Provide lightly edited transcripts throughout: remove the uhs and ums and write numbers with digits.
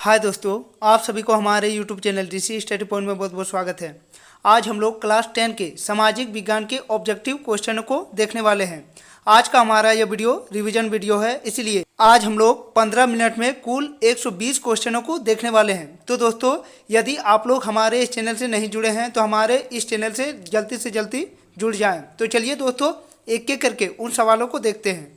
हाय दोस्तों, आप सभी को हमारे YouTube चैनल ऋषि स्टडी पॉइंट में बहुत बहुत स्वागत है। आज हम लोग क्लास 10 के सामाजिक विज्ञान के ऑब्जेक्टिव क्वेश्चनों को देखने वाले हैं। आज का हमारा यह वीडियो रिवीजन वीडियो है, इसलिए आज हम लोग 15 मिनट में कुल 120 क्वेश्चनों को देखने वाले हैं। तो दोस्तों, यदि आप लोग हमारे इस चैनल से नहीं जुड़े हैं तो हमारे इस चैनल से जल्दी जुड़ जाएं। तो चलिए दोस्तों, एक एक करके उन सवालों को देखते हैं।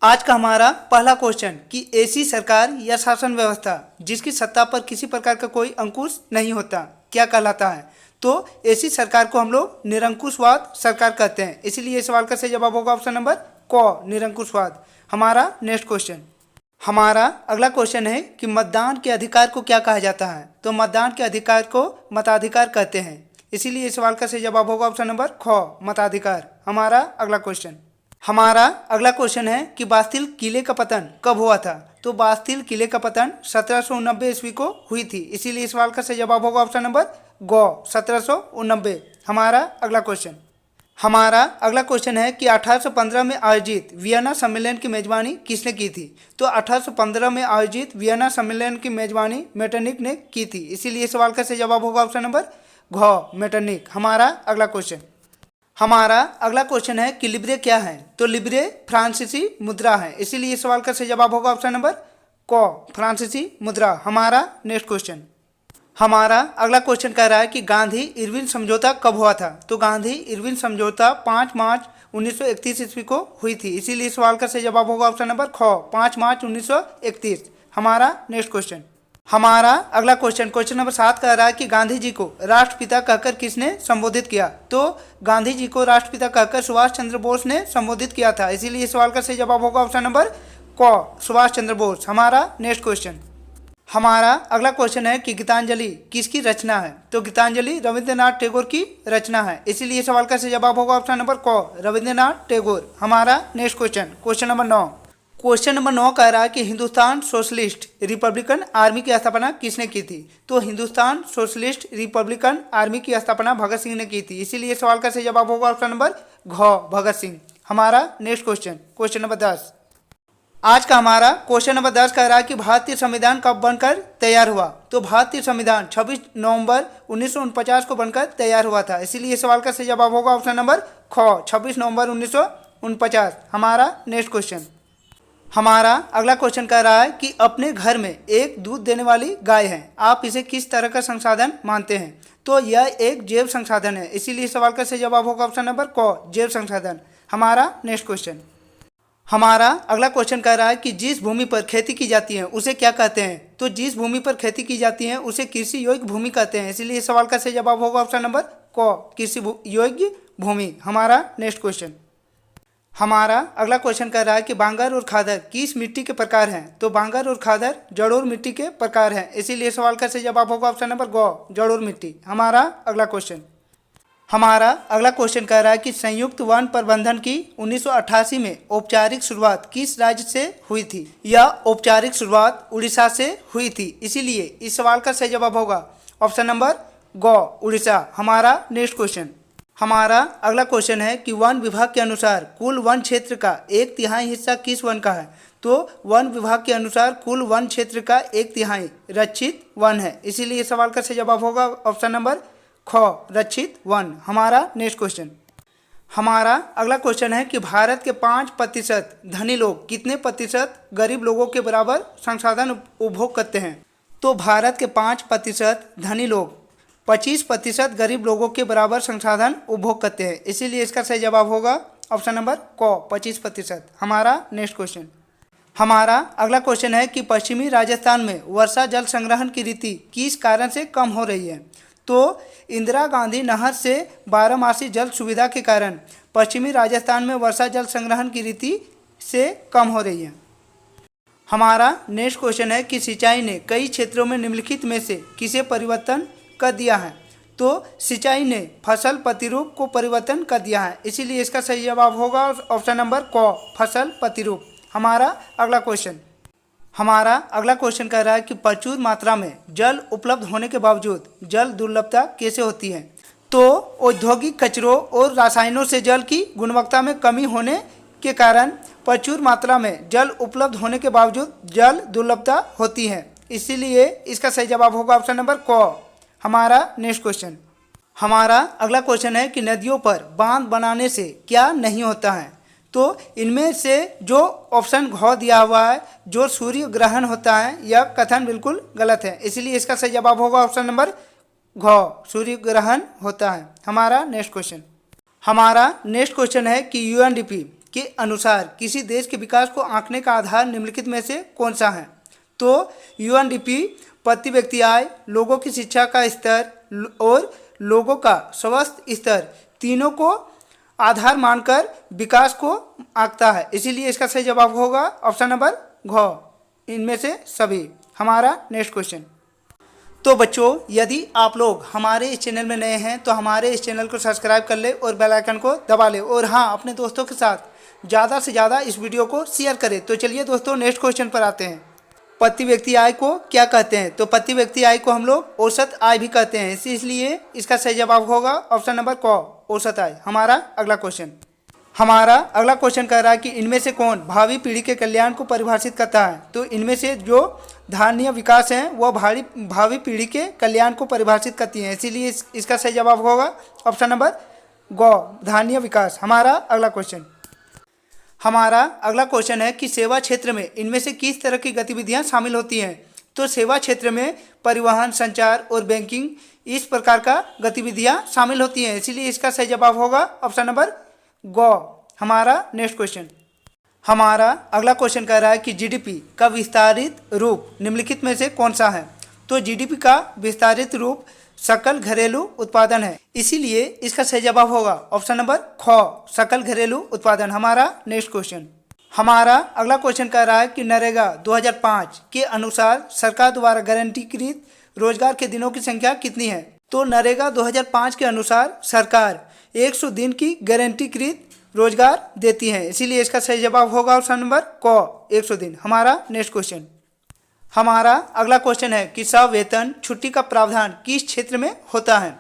आज का हमारा पहला क्वेश्चन कि ऐसी सरकार या शासन व्यवस्था जिसकी सत्ता पर किसी प्रकार का कोई अंकुश नहीं होता क्या कहलाता है। तो ऐसी सरकार को हम लोग निरंकुशवाद सरकार कहते हैं, इसीलिए ये सवाल का सही जवाब होगा ऑप्शन नंबर क, निरंकुशवाद। हमारा नेक्स्ट क्वेश्चन, हमारा अगला क्वेश्चन है कि मतदान के अधिकार को क्या कहा जाता है। तो मतदान के अधिकार को मताधिकार कहते हैं, इसीलिए इस सवाल का सही जवाब होगा ऑप्शन नंबर ख, मताधिकार। हमारा अगला क्वेश्चन, हमारा अगला क्वेश्चन है कि बास्तिल किले का पतन कब हुआ था। तो बास्तिल किले का पतन 1789 ईस्वी को हुई थी, इसीलिए इस सवाल का सही जवाब होगा ऑप्शन नंबर ग, 1789। हमारा अगला क्वेश्चन, हमारा अगला क्वेश्चन है कि 1815 में आयोजित वियना सम्मेलन की मेजबानी किसने की थी। तो 1815 में आयोजित वियना सम्मेलन की मेजबानी मेटरनिख ने की थी, इसीलिए इस सवाल का सही जवाब होगा ऑप्शन नंबर घ, मेटरनिख। हमारा अगला क्वेश्चन, हमारा अगला क्वेश्चन है कि लिब्रे क्या है। तो लिब्रे फ्रांसीसी मुद्रा है, इसीलिए इस सवाल का सही जवाब होगा ऑप्शन नंबर क, फ्रांसीसी मुद्रा। हमारा नेक्स्ट क्वेश्चन, हमारा अगला क्वेश्चन कह रहा है कि गांधी इरविन समझौता कब हुआ था। तो गांधी इरविन समझौता 5 मार्च 1931 ईस्वी को हुई थी, इसीलिए इस सवाल का सही जवाब होगा ऑप्शन नंबर ख, 5 मार्च 1931। हमारा नेक्स्ट क्वेश्चन, हमारा अगला क्वेश्चन, क्वेश्चन नंबर 7 कह रहा है कि गांधी जी को राष्ट्रपिता कहकर किसने संबोधित किया। तो गांधी जी को राष्ट्रपिता कहकर सुभाष चंद्र बोस ने संबोधित किया था, इसीलिए इस सवाल का सही जवाब होगा ऑप्शन नंबर क, सुभाष चंद्र बोस। हमारा नेक्स्ट क्वेश्चन, हमारा अगला क्वेश्चन है कि गीतांजलि किसकी रचना है। तो गीतांजलि रविंद्रनाथ टैगोर की रचना है, इसीलिए सवाल का सही जवाब होगा ऑप्शन नंबर क, रविंद्रनाथ टैगोर। हमारा next question, question number 9, question number 9 कह रहा है कि हिंदुस्तान सोशलिस्ट रिपब्लिकन आर्मी की स्थापना किसने की थी। तो हिंदुस्तान सोशलिस्ट रिपब्लिकन आर्मी की स्थापना भगत सिंह ने की थी, इसीलिए सवाल का सही जवाब होगा ऑप्शन नंबर घ, भगत सिंह। हमारा नेक्स्ट क्वेश्चन, क्वेश्चन नंबर 10, आज का हमारा क्वेश्चन नंबर 10 कह रहा है कि भारतीय संविधान कब बनकर तैयार हुआ। तो भारतीय संविधान 26 नवंबर 1949 को बनकर तैयार हुआ था, इसीलिए सवाल का सही जवाब होगा ऑप्शन नंबर ख, 26 नवंबर 1949। हमारा नेक्स्ट क्वेश्चन, हमारा अगला क्वेश्चन कह रहा है कि अपने घर में एक दूध देने वाली गाय है, आप इसे किस तरह का संसाधन मानते हैं। तो यह एक जैव संसाधन है, इसीलिए सवाल का सही जवाब होगा ऑप्शन नंबर क, जैव संसाधन। हमारा नेक्स्ट क्वेश्चन, हमारा अगला क्वेश्चन कह रहा है कि जिस भूमि पर खेती की जाती है उसे क्या कहते हैं। तो जिस भूमि पर खेती की जाती है उसे कृषि योग्य भूमि कहते हैं, इसीलिए सवाल का सही जवाब होगा ऑप्शन नंबर क, कृषि योग्य भूमि। हमारा नेक्स्ट क्वेश्चन, हमारा अगला क्वेश्चन कह रहा है कि बांगर और खादर किस मिट्टी के प्रकार हैं। तो बांगर और खादर जड़ोर मिट्टी के प्रकार हैं, इसीलिए सवाल का सही जवाब होगा ऑप्शन नंबर ग, जड़ोर मिट्टी। हमारा अगला क्वेश्चन, हमारा अगला क्वेश्चन कह रहा है कि संयुक्त वन प्रबंधन की 1988 में औपचारिक शुरुआत किस राज्य से हुई थी। यह औपचारिक शुरुआत उड़ीसा से हुई थी, इसीलिए इस सवाल का सही जवाब होगा ऑप्शन नंबर ग, उड़ीसा। हमारा नेक्स्ट क्वेश्चन, हमारा अगला क्वेश्चन है कि वन विभाग के अनुसार कुल वन क्षेत्र का 1/3 हिस्सा किस वन का है। तो वन विभाग के अनुसार कुल वन क्षेत्र का 1/3 रक्षित वन है, इसीलिए सवाल का सही जवाब होगा ऑप्शन नंबर ख, रक्षित वन। हमारा नेक्स्ट क्वेश्चन, हमारा अगला क्वेश्चन है कि भारत के 5% धनी लोग कितने प्रतिशत गरीब लोगों के बराबर संसाधन उपभोग करते हैं। तो भारत के 5% धनी लोग 25% गरीब लोगों के बराबर संसाधन उपभोग करते हैं, इसीलिए इसका सही जवाब होगा ऑप्शन नंबर क, 25%। हमारा नेक्स्ट क्वेश्चन, हमारा अगला क्वेश्चन है कि पश्चिमी राजस्थान में वर्षा जल संग्रहण की रीति किस कारण से कम हो रही है। तो इंदिरा गांधी नहर से 12मासी जल सुविधा के कारण पश्चिमी राजस्थान में वर्षा जल संग्रहण की रीति से कम हो रही है। हमारा नेक्स्ट क्वेश्चन है कि सिंचाई ने कई क्षेत्रों में निम्नलिखित में से किसे परिवर्तन कर दिया है। तो सिंचाई ने फसल प्रतिरूप को परिवर्तन कर दिया है, इसीलिए इसका सही जवाब होगा ऑप्शन नंबर क, फसल प्रतिरूप। हमारा अगला क्वेश्चन, हमारा अगला क्वेश्चन कह रहा है कि प्रचुर मात्रा में जल उपलब्ध होने के बावजूद जल दुर्लभता कैसे होती है। तो औद्योगिक कचरों और रसायनों से जल की गुणवत्ता में कमी होने के कारण प्रचुर मात्रा में जल उपलब्ध होने के बावजूद जल दुर्लभता होती है। इसीलिए इसका सही जवाब होगा ऑप्शन नंबर क। हमारा नेक्स्ट क्वेश्चन, हमारा अगला क्वेश्चन है कि नदियों पर बांध बनाने से क्या नहीं होता है। तो इनमें से जो ऑप्शन घ दिया हुआ है, जो सूर्य ग्रहण होता है, यह कथन बिल्कुल गलत है। इसलिए इसका सही जवाब होगा ऑप्शन नंबर घ, सूर्य ग्रहण होता है। हमारा नेक्स्ट क्वेश्चन, हमारा नेक्स्ट क्वेश्चन है कि यूएनडीपी के अनुसार किसी देश के विकास को आंकने का आधार निम्नलिखित में से कौन सा है। तो यूएनडीपी प्रति व्यक्ति आय, लोगों की शिक्षा का स्तर और लोगों का स्वास्थ्य स्तर तीनों को आधार मानकर विकास को आंकता है। इसीलिए इसका सही जवाब होगा ऑप्शन नंबर घ, इनमें से सभी। हमारा नेक्स्ट क्वेश्चन, तो बच्चों यदि आप लोग हमारे इस चैनल में नए हैं तो हमारे इस चैनल को सब्सक्राइब कर ले और बेल आइकन को दबा ले, और हाँ, अपने दोस्तों के साथ ज़्यादा से ज़्यादा इस वीडियो को शेयर करें। तो चलिए दोस्तों नेक्स्ट क्वेश्चन पर आते हैं। प्रति व्यक्ति आय को क्या कहते हैं। तो प्रति व्यक्ति आय को हम लोग औसत आय भी कहते हैं, इसलिए इसका सही जवाब होगा ऑप्शन नंबर क, औसत आय। हमारा अगला क्वेश्चन, हमारा अगला क्वेश्चन कह रहा है कि इनमें से कौन भावी पीढ़ी के कल्याण को परिभाषित करता है। तो इनमें से जो धारणीय विकास है वह भावी पीढ़ी के कल्याण को परिभाषित करती है, इसीलिए इसका सही जवाब होगा ऑप्शन नंबर ग, धारणीय विकास। हमारा अगला क्वेश्चन, हमारा अगला क्वेश्चन है कि सेवा क्षेत्र में इनमें से किस तरह की गतिविधियां शामिल होती हैं। तो सेवा क्षेत्र में परिवहन, संचार और बैंकिंग इस प्रकार का गतिविधियां शामिल होती हैं, इसीलिए इसका सही जवाब होगा ऑप्शन नंबर ग। हमारा नेक्स्ट क्वेश्चन, हमारा अगला क्वेश्चन कह रहा है कि जीडीपी का विस्तारित रूप निम्नलिखित में से कौन सा है। तो जीडीपी का विस्तारित रूप सकल घरेलू उत्पादन है, इसीलिए इसका सही जवाब होगा ऑप्शन नंबर ख, सकल घरेलू उत्पादन। हमारा नेक्स्ट क्वेश्चन, हमारा अगला क्वेश्चन कह रहा है कि नरेगा 2005 के अनुसार सरकार द्वारा गारंटीकृत रोजगार के दिनों की संख्या कितनी है। तो नरेगा 2005 के अनुसार सरकार 100 दिन की गारंटीकृत रोजगार देती है, इसीलिए इसका सही जवाब होगा ऑप्शन नंबर क, 100 दिन। हमारा नेक्स्ट क्वेश्चन, हमारा अगला क्वेश्चन है कि सवेतन छुट्टी का प्रावधान किस क्षेत्र में होता है।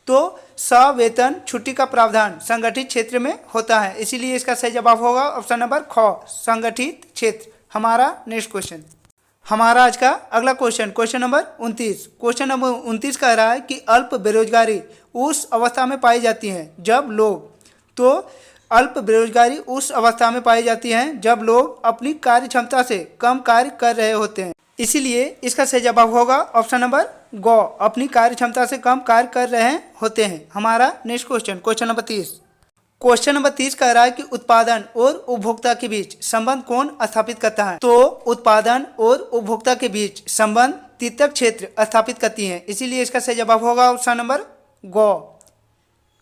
तो सवेतन छुट्टी का प्रावधान संगठित क्षेत्र में होता है, इसीलिए इसका सही जवाब होगा ऑप्शन नंबर ख, संगठित क्षेत्र। हमारा नेक्स्ट क्वेश्चन, हमारा आज का अगला question, question number 29। Question number 29 कह रहा है कि अल्प बेरोजगारी उस अवस्था में पाई जाती है जब लोग, तो अल्प बेरोजगारी उस अवस्था में पाई जाती है जब लोग अपनी कार्य क्षमता से कम कार्य कर रहे होते हैं, इसीलिए इसका सही जवाब होगा ऑप्शन नंबर ग, अपनी कार्य क्षमता से कम कार्य कर रहे होते हैं। हमारा next question, question number 30। Question number 30 कह रहा है कि उत्पादन और उपभोक्ता के बीच संबंध कौन स्थापित करता है। तो उत्पादन और उपभोक्ता के बीच संबंध तृतीयक क्षेत्र स्थापित करती है, इसीलिए इसका सही जवाब होगा ऑप्शन नंबर ग,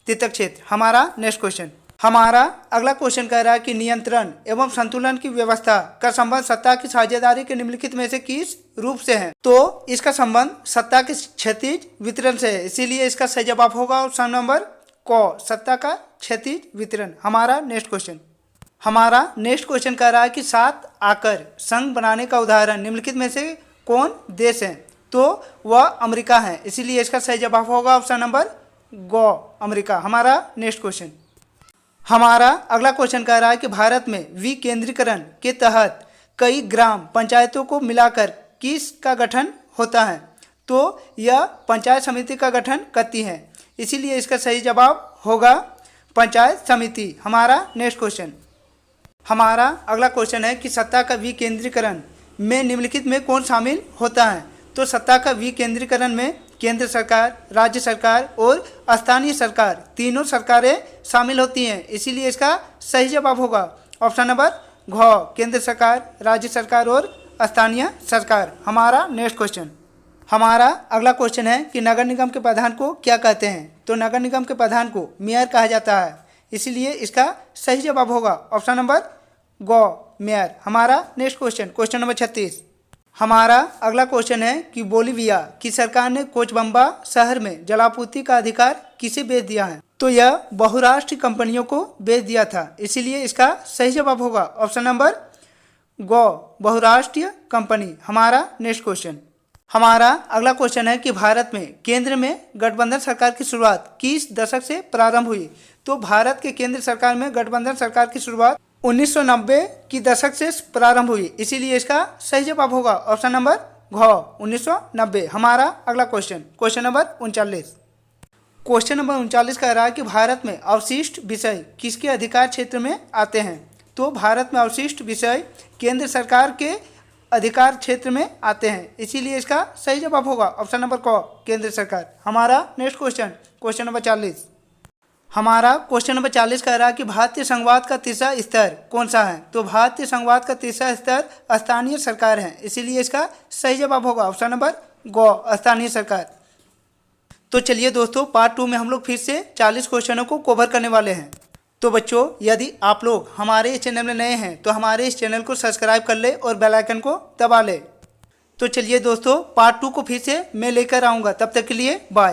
तृतीयक क्षेत्र। हमारा नेक्स्ट क्वेश्चन, हमारा अगला क्वेश्चन कह रहा है कि नियंत्रण एवं संतुलन की व्यवस्था का संबंध सत्ता की साझेदारी के निम्नलिखित में से किस रूप से है। तो इसका संबंध सत्ता के क्षैतिज वितरण से है, इसीलिए इसका सही जवाब होगा ऑप्शन नंबर क, सत्ता का क्षैतिज वितरण। हमारा नेक्स्ट क्वेश्चन, हमारा नेक्स्ट क्वेश्चन कह रहा है कि 7 आकर संघ बनाने का उदाहरण निम्नलिखित में से कौन देश है। तो वह अमेरिका है, इसीलिए इसका सही जवाब होगा ऑप्शन नंबर ग, अमेरिका। हमारा नेक्स्ट क्वेश्चन, हमारा अगला क्वेश्चन कह रहा है कि भारत में विकेंद्रीकरण के तहत कई ग्राम पंचायतों को मिलाकर किसका गठन होता है। तो यह पंचायत समिति का गठन करती है, इसीलिए इसका सही जवाब होगा पंचायत समिति। हमारा नेक्स्ट क्वेश्चन, हमारा अगला क्वेश्चन है कि सत्ता का विकेंद्रीकरण में निम्नलिखित में कौन शामिल होता है। तो सत्ता का विकेंद्रीकरण में केंद्र सरकार, राज्य सरकार और स्थानीय सरकार तीनों सरकारें शामिल होती हैं, इसीलिए इसका सही जवाब होगा ऑप्शन नंबर घ, केंद्र सरकार, राज्य सरकार और स्थानीय सरकार। हमारा नेक्स्ट क्वेश्चन, हमारा अगला क्वेश्चन है कि नगर निगम के प्रधान को क्या कहते हैं। तो नगर निगम के प्रधान को मेयर कहा जाता है, इसीलिए इसका सही जवाब होगा ऑप्शन नंबर ग, मेयर। हमारा नेक्स्ट क्वेश्चन, क्वेश्चन नंबर 36। हमारा अगला क्वेश्चन है कि बोलीविया की सरकार ने कोचबम्बा शहर में जलापूर्ति का अधिकार किसे बेच दिया है। तो यह बहुराष्ट्रीय कंपनियों को बेच दिया था, इसीलिए इसका सही जवाब होगा ऑप्शन नंबर ग, बहुराष्ट्रीय कंपनी। हमारा नेक्स्ट क्वेश्चन, हमारा अगला क्वेश्चन है कि भारत में केंद्र में गठबंधन सरकार की शुरुआत किस दशक से प्रारंभ हुई। तो भारत के केंद्र सरकार में गठबंधन सरकार की शुरुआत 1990 की दशक से प्रारंभ हुई, इसीलिए इसका सही जवाब होगा ऑप्शन नंबर घ 1990। हमारा अगला क्वेश्चन नंबर 39। क्वेश्चन नंबर 39 कह रहा है कि भारत में अवशिष्ट विषय किसके अधिकार क्षेत्र में आते हैं? तो भारत में अवशिष्ट विषय केंद्र सरकार के अधिकार क्षेत्र में आते हैं, इसीलिए इसका सही जवाब होगा ऑप्शन नंबर क, केंद्र सरकार। हमारा नेक्स्ट क्वेश्चन नंबर 40। हमारा क्वेश्चन नंबर 40 कह रहा है कि भारतीय संघवाद का तीसरा स्तर कौन सा है? तो भारतीय संघवाद का तीसरा स्तर स्थानीय सरकार है, इसीलिए इसका सही जवाब होगा ऑप्शन नंबर ग, स्थानीय सरकार। तो चलिए दोस्तों, पार्ट 2 में हम लोग फिर से 40 क्वेश्चनों को कवर करने वाले हैं। तो बच्चों, यदि आप लोग हमारे इस चैनल में नए हैं तो हमारे इस चैनल को सब्सक्राइब कर ले और बेल आइकन को दबा ले। तो चलिए दोस्तों, पार्ट 2 को फिर से मैं लेकर आऊँगा, तब तक के लिए बाय।